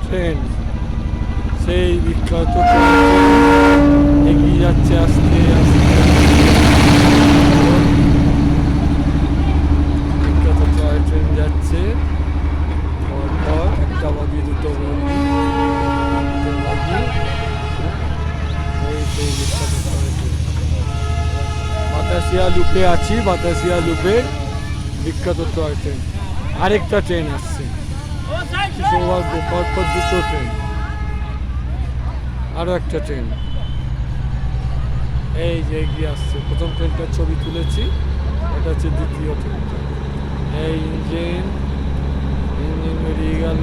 Train, সেই বিখ্যাত toy train এগিয়ে যাচ্ছে আস্তে আস্তে। বিখ্যাত টয় ট্রেন যাচ্ছে, পরপর একটা বগি দুটো বগি তিনটে বগি। এই সেই বিখ্যাত টয় ট্রেন। বাতাসিয়া লুপে আছি, বাতাসিয়া লুপের বিখ্যাত টয় ট্রেন। আরেকটা ট্রেন আসছে, সৌভাগ্য, পরপর দুটো ট্রেন, আরও একটা ট্রেন এই যে এগিয়ে আসছে। প্রথম ট্রেনটার ছবি তুলেছি, এটা হচ্ছে দ্বিতীয় ট্রেনটা। এই ইঞ্জিন ইঞ্জিন বেরিয়ে গেল।